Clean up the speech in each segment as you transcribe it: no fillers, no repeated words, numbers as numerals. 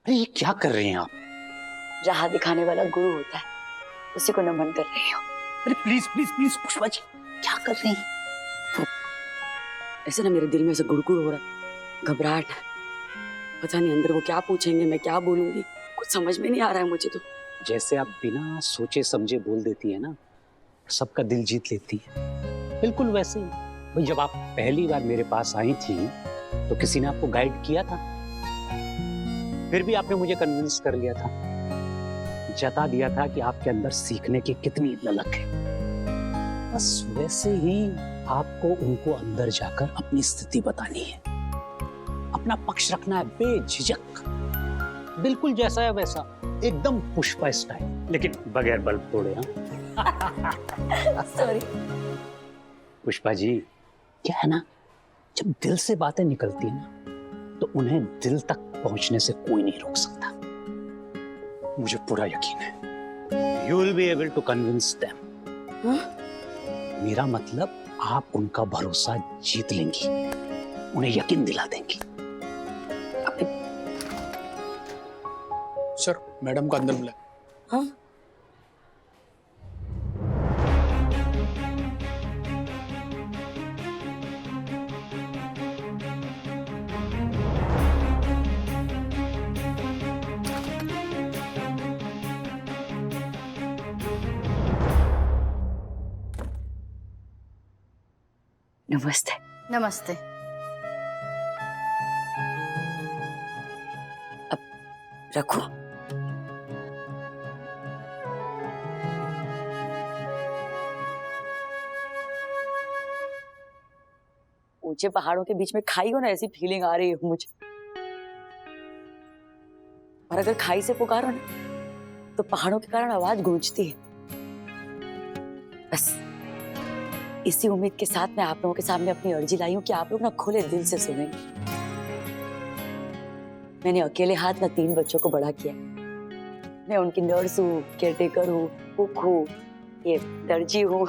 अरे ये क्या कर रही हैं आप? राह दिखाने वाला गुरु होता है, उसी को नमन कर रही हो। अरे please please please Pushpa ji, क्या कर रही हैं? ऐसे ना मेरे दिल में ऐसे गुड़गुड़ हो रहा है, घबराहट है। पता नहीं अंदर वो क्या पूछेंगे, मैं क्या बोलूंगी, कुछ समझ में नहीं आ रहा है मुझे तो। जैसे आप बिना सोचे समझे बोल देती है ना, सबका दिल जीत लेती है, बिल्कुल वैसे ही। भाई जब आप पहली बार मेरे पास आई थी तो किसी ने आपको गाइड किया था, फिर भी आपने मुझे कन्विंस कर लिया था, जता दिया था कि आपके अंदर सीखने की कितनी ललक है। बस वैसे ही आपको उनको अंदर जाकर अपनी स्थिति बतानी है, अपना पक्ष रखना है बेझिझक, बिल्कुल जैसा है वैसा, एकदम पुष्पा स्टाइल, लेकिन बगैर बल्ब तोड़े। हाँ सॉरी पुष्पा जी, क्या है ना, जब दिल से बातें निकलती है ना तो उन्हें दिल तक पहुंचने से कोई नहीं रोक सकता। मुझे पूरा यकीन है you will be able to convince them. मेरा मतलब आप उनका भरोसा जीत लेंगी, उन्हें यकीन दिला देंगी। सर मैडम का अंदर बुलाए। हाँ नमस्ते। नमस्ते। रखो। ऊंचे पहाड़ों के बीच में खाई हो ना, ऐसी फीलिंग आ रही है मुझे। और अगर खाई से पुकारो ना तो पहाड़ों के कारण आवाज गूंजती है। बस इसी उम्मीद के साथ मैं आप लोगों के सामने अपनी अर्जी लाई हूं कि आप लोग ना खुले दिल से सुनेंगे। मैंने अकेले हाथ ना 3 बच्चों को बड़ा किया। मैं उनकी नर्स हूँ, केयरटेकर हूँ, कुक हूँ, ये दर्जी हूँ,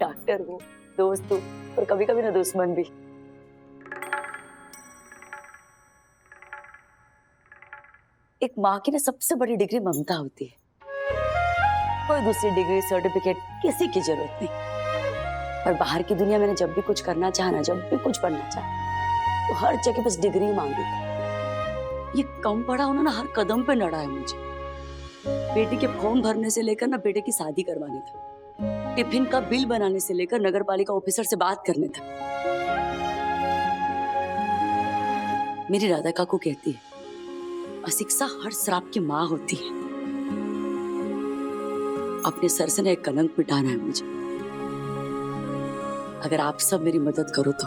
डॉक्टर हूँ, दोस्त हूँ और कभी कभी ना दुश्मन भी। एक माँ की ना सबसे बड़ी डिग्री ममता होती है। कोई दूसरी डिग्री सर्टिफिकेट किसी की जरूरत नहीं। और बाहर की दुनिया मैंने जब भी कुछ करना चाहा ना, जब भी कुछ पढ़ना चाहा, तो हर जगह बस डिग्री मांगी थी। ये कम पढ़ा उन्होंने हर कदम पे लड़ा है मुझे। बेटी के फॉर्म भरने से लेकर ना बेटे की शादी करवाने तक, टिफिन का बिल बनाने से लेकर नगर पालिका ऑफिसर से बात करने तक। मेरी राधा काकू कहती है, अशिक्षा हर श्राप की माँ होती है। अपने सर से ना एक कलंक मिटाना है मुझे। अगर आप सब मेरी मदद करो तो।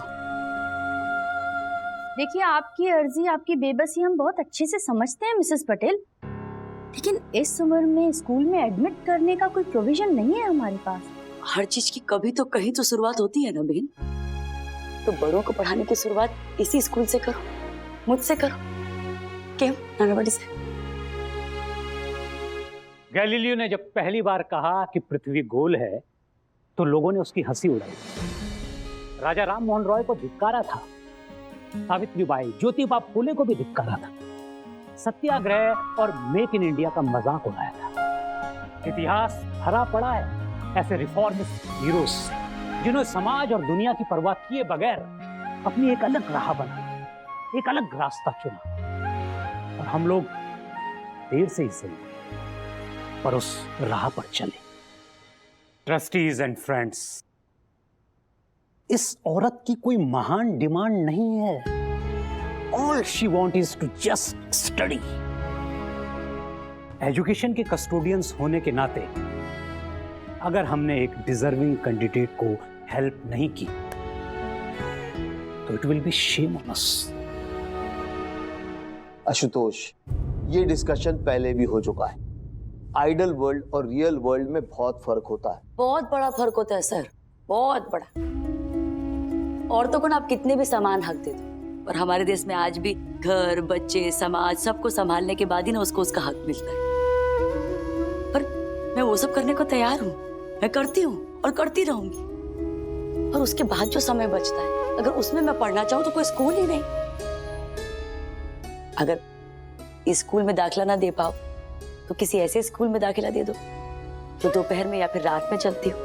देखिए, आपकी अर्जी, आपकी बेबसी हम बहुत अच्छे से समझते हैं मिसेस पटेल, लेकिन इस उम्र में स्कूल में एडमिट करने का कोई प्रोविजन नहीं है हमारे पास। हर चीज की कभी तो कहीं तो शुरुआत होती है ना बहन। तो बड़ों को पढ़ाने की शुरुआत इसी स्कूल से करो, मुझसे करो। क्यों नाना बड़ी से? गैलीलियो ने जब पहली बार कहा कि पृथ्वी गोल है तो लोगों ने उसकी हंसी उड़ाई। राजा राम मोहन रॉय को धिक्कारा था, सावित्रीबाई, ज्योतिबा फूले को भी धिक्कारा था, सत्याग्रह और मेक इन इंडिया का मजाक उड़ाया था। इतिहास भरा पड़ा है ऐसे रिफॉर्मिस्ट हीरोज से, जिन्होंने समाज और दुनिया की परवाह किए बगैर अपनी एक अलग राह बनाई, एक अलग रास्ता चुना। और हम लोग देर से ही सही पर उस राह पर चले। ट्रस्टीज एंड फ्रेंड्स, इस औरत की कोई महान डिमांड नहीं है। All she wants is to just study. Education के कस्टोडियंस होने के नाते अगर हमने एक डिजर्विंग कैंडिडेट को हेल्प नहीं की तो it will be shame on us. Ashutosh, ये डिस्कशन पहले भी हो चुका है। आइडल वर्ल्ड और रियल वर्ल्ड में बहुत फर्क होता है। बहुत बड़ा फर्क होता है सर, बहुत बड़ा। औरतों को ना आप कितने भी समान हक दे दो, और हमारे देश में आज भी घर, बच्चे, समाज सबको संभालने के बाद ही ना उसको उसका हक मिलता है। पर मैं वो सब करने को तैयार हूँ, मैं करती हूँ और करती रहूंगी। और उसके बाद जो समय बचता है, अगर उसमें मैं पढ़ना चाहूँ तो कोई स्कूल ही नहीं। अगर इस स्कूल में दाखिला ना दे पाओ तो किसी ऐसे स्कूल में दाखिला दे दो जो दोपहर में या फिर रात में चलती हो।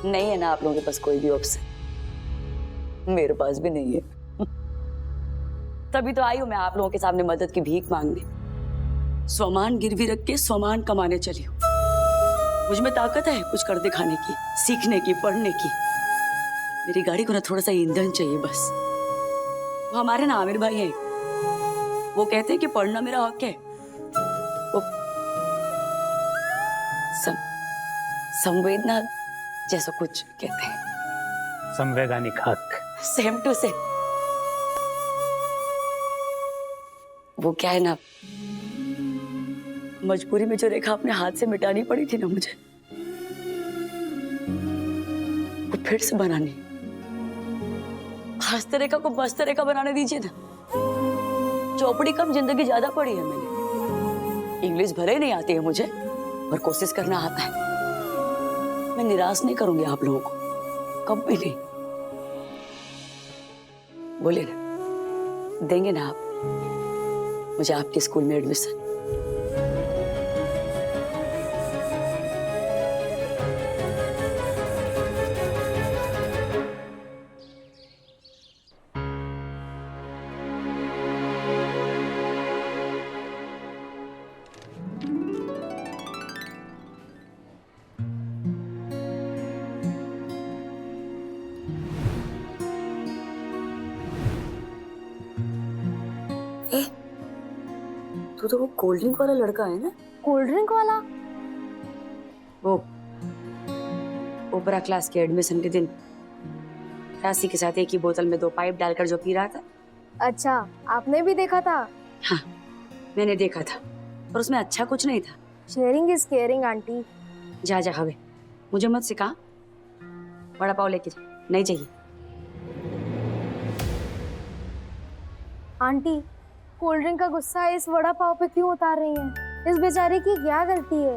नहीं है ना आप लोगों के पास कोई भी ऑप्शन? मेरे पास भी नहीं है। तभी तो आई हूं मैं आप लोगों के सामने मदद की भीख मांगने। स्वमान गिरवी रख के स्वमान कमाने चली हूं। मुझ में ताकत है कुछ कर दिखाने की, सीखने की, पढ़ने की। मेरी गाड़ी को ना थोड़ा सा ईंधन चाहिए बस। वो हमारे ना आमिर भाई हैं, वो कहते हैं कि पढ़ना मेरा हक है। वो संवेदना जैसा कुछ कहते हैं। संवैधानिक हक। Same to same. वो क्या है ना, मजबूरी में जो रेखा अपने हाथ से मिटानी पड़ी थी ना मुझे, वो फिर से बनानी। हंसते रेखा को बसते रेखा बनाने दीजिए ना। चौपड़ी कम, जिंदगी ज्यादा पड़ी है मैंने। इंग्लिश भले ही नहीं आती है मुझे, पर कोशिश करना आता है। मैं निराश नहीं करूंगी आप लोगों को, कभी नहीं। बोले ना, देंगे ना आप मुझे आपके स्कूल में एडमिशन? तू तो वो कोल्ड ड्रिंक वाला लड़का है ना? कोल्ड ड्रिंक वाला? वो ओपरा क्लास के एडमिशन के दिन राशि के साथ एक ही बोतल में 2 पाइप डालकर जो पी रहा था। अच्छा, आपने भी देखा था? हाँ, मैंने देखा था, और उसमें अच्छा कुछ नहीं था। Sharing is caring aunty. जा जा हवे, मुझे मत सिखा। बड़ा पाव लेके जा, नहीं चाहिए। आंटी, कोल्ड ड्रिंक का गुस्सा इस वड़ा पाव पे क्यों उतार रही हैं? इस बेचारे की क्या गलती है?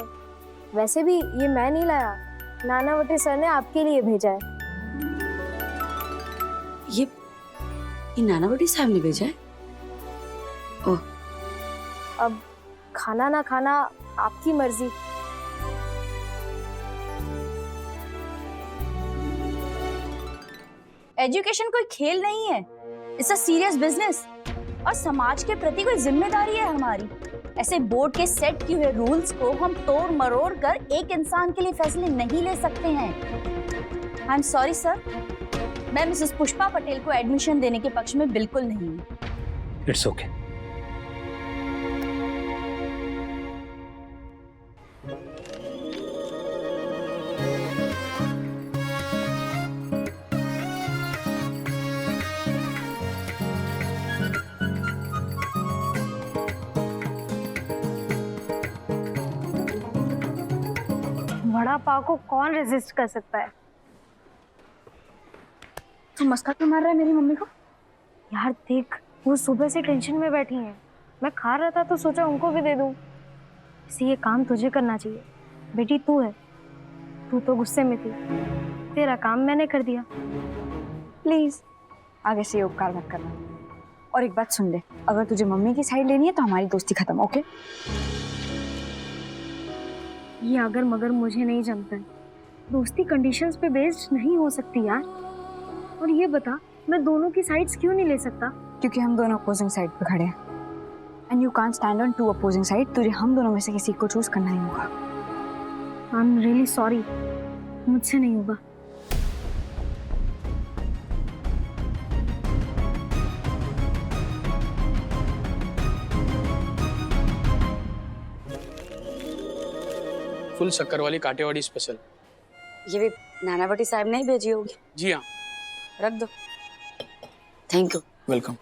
वैसे भी ये मैं नहीं लाया, नानावटी सर ने आपके लिए भेजा है। ये नानावटी साहब ने भेजा है? ओह, अब खाना ना खाना आपकी मर्जी। एजुकेशन कोई खेल नहीं है, इट्स अ सीरियस बिजनेस और समाज के प्रति कोई जिम्मेदारी है हमारी। ऐसे बोर्ड के सेट किए हुए रूल्स को हम तोड़ मरोड़ कर एक इंसान के लिए फैसले नहीं ले सकते हैं। आई एम सॉरी सर, मैं मिसेस पुष्पा पटेल को एडमिशन देने के पक्ष में बिल्कुल नहीं हूँ। It's okay. वड़ा पाव को कौन रेजिस्ट कर सकता है? तू मस्का क्यों मार रहा है मेरी मम्मी को? यार देख, वो सुबह से टेंशन में बैठी हैं। मैं खा रहा था तो सोचा उनको भी दे दूं। इसे ये काम तुझे करना चाहिए। बेटी तू है, तू तो गुस्से में थी, तेरा काम मैंने कर दिया। प्लीज आगे से ये उपकार मत करना। और एक बात सुन ले, अगर तुझे मम्मी की साइड लेनी है तो हमारी दोस्ती खत्म, ओके? ये अगर मगर मुझे नहीं जमता है। दोस्ती कंडीशंस पे बेस्ड नहीं हो सकती यार। और ये बता, मैं दोनों की साइड्स क्यों नहीं ले सकता? क्योंकि हम दोनों अपोजिंग साइड पे खड़े हैं and you can't stand on 2 opposing side. तुझे हम दोनों में से किसी को चूज करना ही होगा। आई एम रियली सॉरी, मुझसे नहीं होगा। फुल शक्कर वाली काटेवाड़ी स्पेशल। ये भी नानावटी साहब ने ही भेजी होगी। जी हाँ। रख दो। Thank you. वेलकम।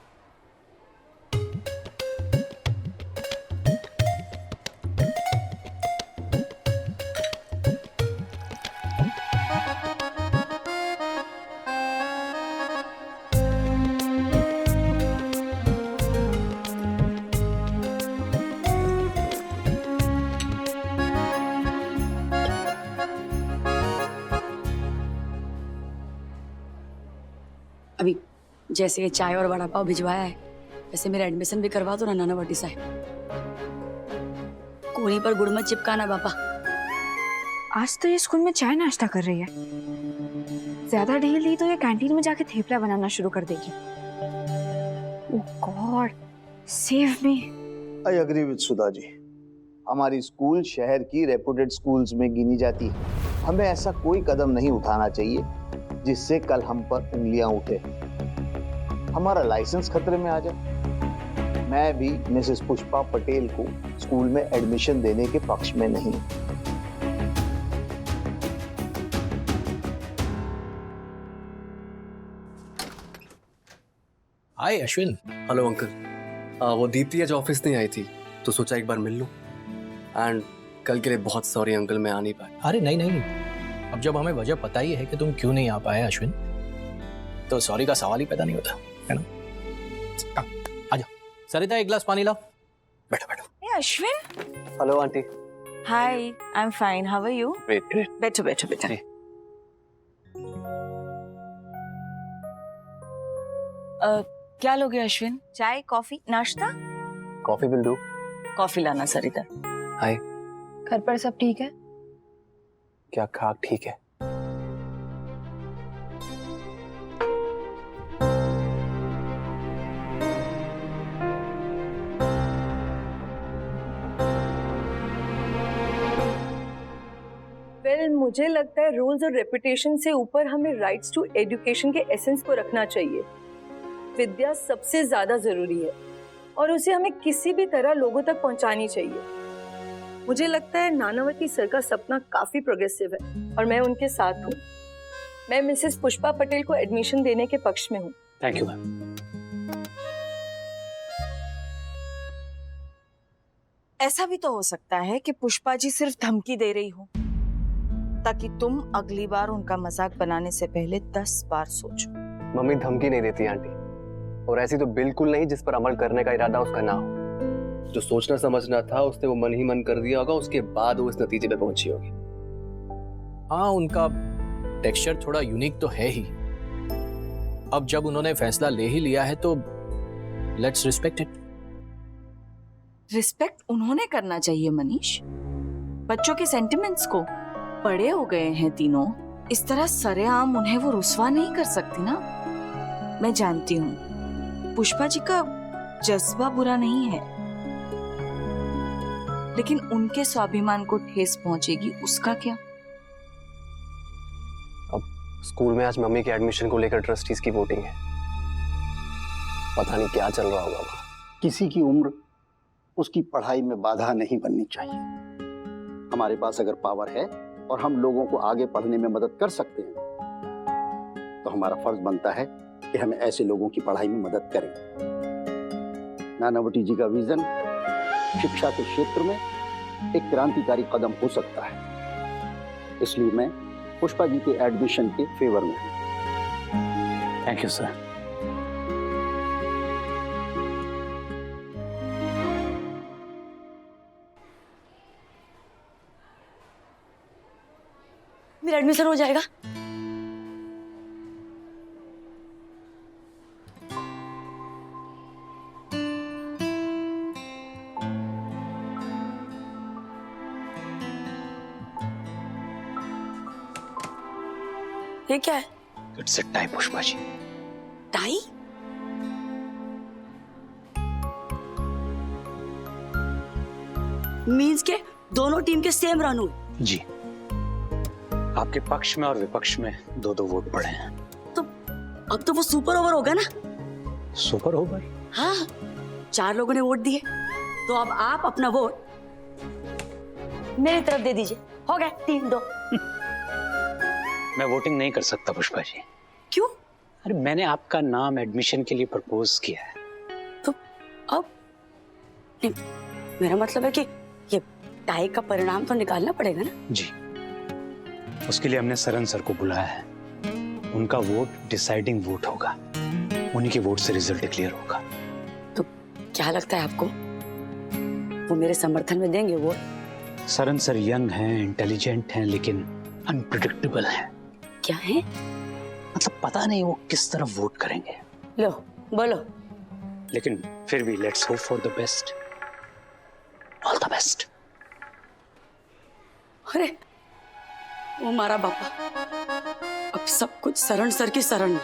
अभी जैसे ये चाय और वड़ा पाव भिजवाया है, वैसे मेरा एडमिशन भी करवा दो ना नानावटी साहब। कोनी पर गुड़ मत चिपकाना पापा। आज तो ये स्कूल में चाय नाश्ता कर रही है, ज्यादा ढील दी तो ये कैंटीन में जाके थेपला बनाना शुरू कर देगी। Oh God, save me. I agree with Sudha ji. हमारी स्कूल शहर की रेपुटेड स्कूल्स में गिनी जाती है। हमें ऐसा कोई कदम नहीं उठाना चाहिए जिससे कल हम पर उंगलियां उठे, हमारा लाइसेंस खतरे में आ जाए। मैं भी मिसेस पुष्पा पटेल को स्कूल में एडमिशन देने के पक्ष में नहीं। हाय अश्विन। Hello uncle. वो दीप्ति आज ऑफिस नहीं आई थी तो सोचा एक बार मिल लूं। एंड कल के लिए बहुत सॉरी अंकल, मैं आ नहीं पाया। अरे नहीं नहीं, अब जब हमें वजह पता ही है कि तुम क्यों नहीं आ पाए अश्विन, तो सॉरी का सवाल ही पैदा नहीं होता, है ना? आ जाओ सरिता, एक गिलास पानी लाओ। बैठो बैठो। Hey Ashwin. Hello aunty. Hi, I'm fine. How are you? Great great. बैठो बैठो बेटा। क्या लोगे अश्विन? चाय, कॉफी, नाश्ता? Coffee will do. कॉफी लाना सरिता। हाय। घर पर सब ठीक है? क्या खाक ठीक है? वेल, मुझे लगता है रूल्स और रेपुटेशन से ऊपर हमें राइट्स टू एजुकेशन के एसेंस को रखना चाहिए। विद्या सबसे ज्यादा जरूरी है और उसे हमें किसी भी तरह लोगों तक पहुंचानी चाहिए। मुझे लगता है नानावती सर का सपना काफी प्रोग्रेसिव है और मैं उनके साथ हूँ। मैं मिसेस पुष्पा पटेल को एडमिशन देने के पक्ष में हूँ। Thank you ma'am. ऐसा भी तो हो सकता है कि पुष्पा जी सिर्फ धमकी दे रही हो ताकि तुम अगली बार उनका मजाक बनाने से पहले 10 बार सोचो। मम्मी धमकी नहीं देती आंटी, और ऐसी तो बिल्कुल नहीं जिस पर अमल करने का इरादा उसका ना हो। जो सोचना समझना था उसने वो मन ही मन कर दिया होगा, उसके बाद वो इस नतीजे पे पहुंची होगी। हाँ, उनका टेक्सचर थोड़ा यूनिक तो है ही। अब जब उन्होंने फैसला ले ही लिया है तो लेट्स रिस्पेक्ट इट। रिस्पेक्ट उन्होंने करना चाहिए मनीष, बच्चों के सेंटिमेंट्स को। बड़े हो गए हैं तीनों, इस तरह सरेआम उन्हें वो रुस्वा नहीं कर सकती ना। मैं जानती हूँ पुष्पा जी का जज्बा बुरा नहीं है, लेकिन उनके स्वाभिमान को ठेस पहुंचेगी उसका क्या? अब स्कूल में आज मम्मी के एडमिशन को लेकर ट्रस्टीज की वोटिंग है, पता नहीं क्या चल रहा होगा वहां। किसी की उम्र उसकी पढ़ाई में बाधा नहीं बननी चाहिए। हमारे पास अगर पावर है और हम लोगों को आगे पढ़ने में मदद कर सकते हैं तो हमारा फर्ज बनता है कि हम ऐसे लोगों की पढ़ाई में मदद करें। नानावती जी का विजन शिक्षा के क्षेत्र में एक क्रांतिकारी कदम हो सकता है, इसलिए मैं पुष्पा जी के एडमिशन के फेवर में हूं। Thank you sir. मेरा एडमिशन हो जाएगा। ये क्या है? It's a tie Pushpa ji. Tie? Means के दोनों टीम के सेम रन हुए? जी, आपके पक्ष में और विपक्ष में 2-2 वोट पड़े हैं। तो अब तो वो सुपर ओवर होगा ना? Super over? हाँ, 4 लोगों ने वोट दिए, तो अब आप अपना वोट मेरी तरफ दे दीजिए। हो गया 3-2। मैं वोटिंग नहीं कर सकता पुष्पा जी। क्यों? अरे मैंने आपका नाम एडमिशन के लिए प्रपोज किया है। तो अब नहीं, मेरा मतलब है कि ये टाई का परिणाम तो निकालना पड़ेगा ना? जी, उसके लिए हमने सरन सर को बुलाया है। उनका वोट डिसाइडिंग वोट होगा, उन्हीं के वोट से रिजल्ट क्लियर होगा। तो क्या लगता है आपको, वो मेरे समर्थन में देंगे वोट? सरन सर यंग हैं, इंटेलिजेंट हैं, लेकिन अनप्रेडिक्टेबल हैं। क्या है? मतलब पता नहीं वो किस तरफ वोट करेंगे, लो बोलो। लेकिन फिर भी let's hope for the best. All the best. अरे वो मारा बापा, अब सब कुछ शरण सर की शरण में।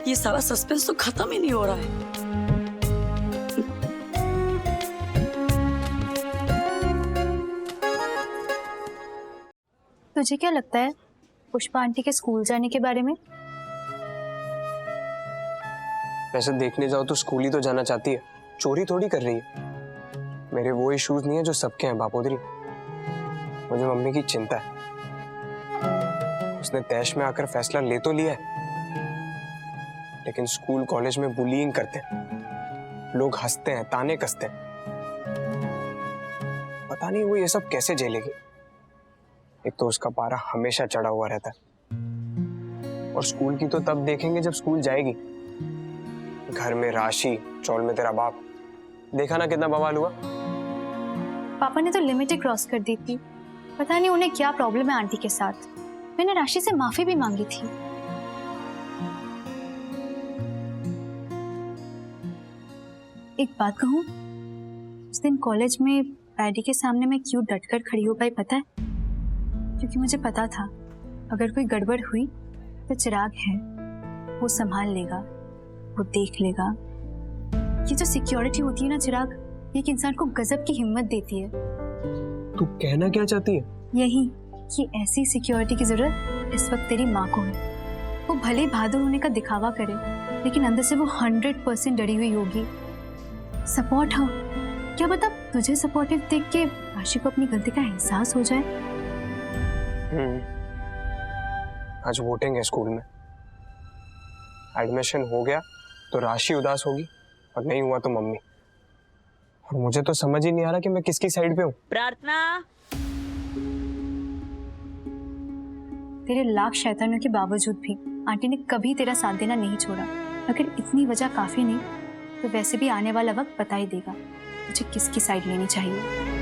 ये सारा सस्पेंस तो खत्म ही नहीं हो रहा है। तुझे क्या लगता है पुष्पा आंटी के स्कूल जाने के बारे में? वैसे देखने जाओ तो स्कूल ही तो जाना चाहती है, चोरी थोड़ी कर रही है। मेरे वो इश्यूज नहीं है जो सबके हैं बापोदरी। मुझे मम्मी की चिंता है। उसने तैश में आकर फैसला ले तो लिया है, लेकिन स्कूल कॉलेज में बुलिंग करते हैं, लोग हंसते हैं, ताने कसते हैं। पता नहीं वो ये सब कैसे झेलेगी। एक तो उसका पारा हमेशा चढ़ा हुआ रहता है, और स्कूल की तो तब देखेंगे जब स्कूल जाएगी। घर में राशि, चौल में तेरा बाप, देखा ना कितना बवाल हुआ। पापा ने तो लिमिट ही क्रॉस कर दी थी। पता नहीं उन्हें क्या प्रॉब्लम है आंटी के साथ। मैंने राशि से माफी भी मांगी थी। एक बात कहूं, उस दिन कॉलेज में पैडी के सामने मैं क्यों डटकर खड़ी हो पाई पता है? क्योंकि मुझे पता था अगर कोई गड़बड़ हुई तो चिराग है, वो संभाल लेगा, वो देख लेगा। ये जो सिक्योरिटी होती है ना चिराग, ये एक इंसान को गजब की हिम्मत देती है। तू कहना क्या चाहती है? यही कि ऐसी सिक्योरिटी की जरूरत इस वक्त तेरी माँ को है। वो भले बहादुर होने का दिखावा करे, लेकिन अंदर से वो 100% डरी हुई होगी। सपोर्ट हो, क्या बता तुझे सपोर्टिव देख के राशि को अपनी गलती का एहसास हो जाए। आज वोटिंग है स्कूल में। एडमिशन हो गया तो राशि उदास होगी, और नहीं हुआ तो मम्मी। और मुझे तो समझ ही नहीं आ रहा कि मैं किसकी साइड पे हूँ। प्रार्थना, तेरे लाख शैतानियों के बावजूद भी आंटी ने कभी तेरा साथ देना नहीं छोड़ा। अगर इतनी वजह काफी नहीं तो वैसे भी आने वाला वक्त बता ही देगा मुझे किसकी साइड लेनी चाहिए।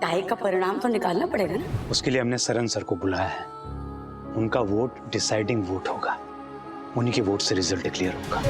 टाई का परिणाम तो निकालना पड़ेगा ना। उसके लिए हमने सरन सर को बुलाया है। उनका वोट डिसाइडिंग वोट होगा। उन्हीं के वोट से रिजल्ट क्लियर होगा।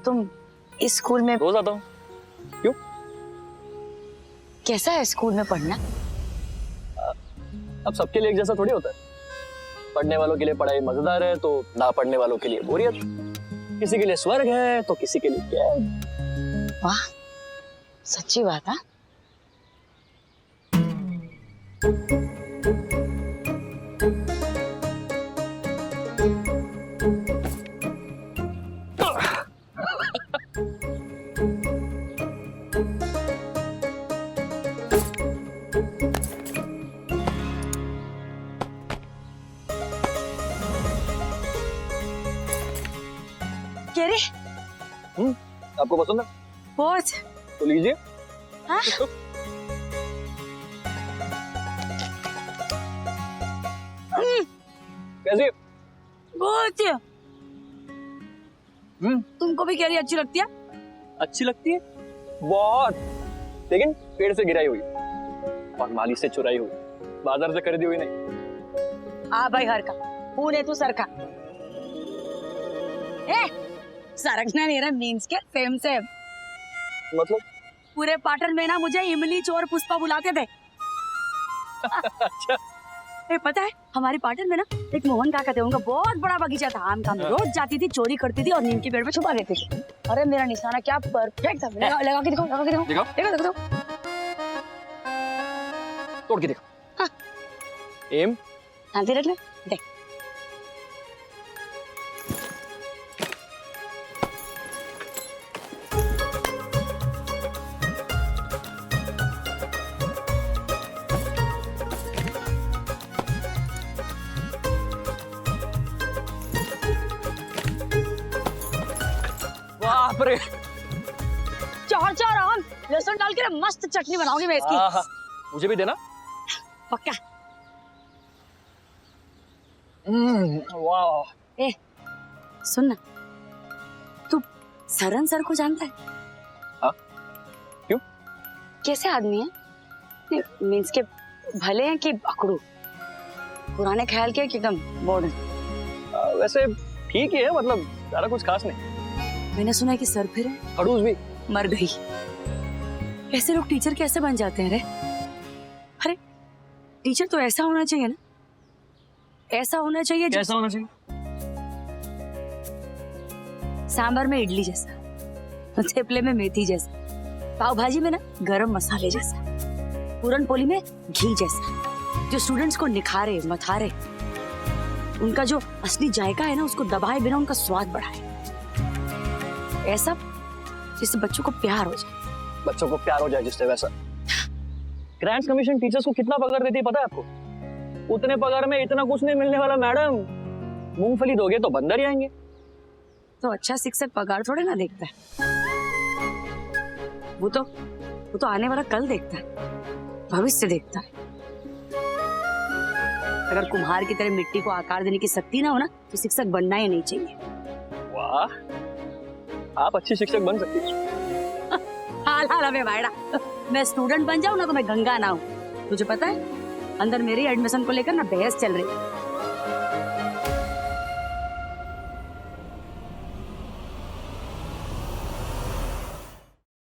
तुम इस स्कूल में रोज आता हूँ। क्यों? कैसा है स्कूल में पढ़ना? अब सबके लिए एक जैसा थोड़ी होता है। पढ़ने वालों के लिए पढ़ाई मजेदार है तो ना पढ़ने वालों के लिए बोरियत। किसी के लिए स्वर्ग है तो किसी के लिए क्या है। वाह, सच्ची बात है। क्या रे? आपको पसंद है? बहुत। तो लीजिए। हाँ? कैसी? बहुत। तुमको भी कैरी अच्छी लगती है? अच्छी लगती है बहुत, लेकिन पेड़ से गिराई हुई और माली से चुराई हुई, बाजार से खरीदी हुई नहीं। हाँ भाई, हर का फूल है तू सर का। सरकना नहीं रहा मीन्स के सेम सेम। मतलब पूरे पाटन में ना मुझे इमली चोर पुष्पा बुलाते थे। अच्छा। पता है हमारे पाटन में ना एक मोहन काका थे, उनका बहुत बड़ा बगीचा था आम का। रोज जाती थी, चोरी करती थी और नीम के पेड़ पे छुपा देती थी। अरे मेरा निशाना क्या परफेक्ट था। लगा के दिखाओ, लगा के दिखाओ, देखो देखो देखो, तोड़ के दिखाओ। हाँ। एम शांति रख ले, देख। बाप रे। चार चार आम लहसुन डाल के मस्त चटनी बनाऊंगी मैं इसकी। आहा, मुझे भी देना। पक्का। वाह। ए सुन ना, तू सरन सर को जानता है? हाँ? क्यों? कैसे आदमी है? मीन्स के भले हैं कि अकड़ू, पुराने ख्याल के कि एकदम मॉडर्न? वैसे ठीक ही है, मतलब ज्यादा कुछ खास नहीं। मैंने सुना है कि सर फिर खड़ूस भी। मर गई। ऐसे लोग टीचर कैसे बन जाते हैं रे? अरे टीचर तो ऐसा होना चाहिए ना, ऐसा होना चाहिए। कैसा होना चाहिए? सांबर में इडली जैसा, थेपले में मेथी जैसा, पाव भाजी में ना गरम मसाले जैसा, पूरन पोली में घी जैसा, जो स्टूडेंट्स को निखारे मथारे, उनका जो असली जायका है ना उसको दबाए बिना उनका स्वाद बढ़ाए, ऐसा जिससे बच्चों को प्यार हो जाए। बच्चों को प्यार हो जाए जिससे वैसा। ग्रांट्स कमीशन टीचर्स को कितना पगार देती है पता है आपको? उतने पगार में इतना कुछ नहीं मिलने वाला मैडम। मूंगफली दोगे तो बंदर ही आएंगे। तो अच्छा शिक्षक पगार थोड़े ना देखता है, वो तो आने वाला कल देखता है, भविष्य देखता है। अगर कुम्हार की तरह मिट्टी को आकार देने की शक्ति ना हो ना तो शिक्षक बनना ही नहीं चाहिए। वाह, आप अच्छी शिक्षक बन सकती हैं। हाल हाल हमें भाईड़ा, मैं स्टूडेंट बन जाऊं ना तो मैं गंगा ना हूं। तुझे पता है अंदर मेरे एडमिशन को लेकर ना बहस चल रही है।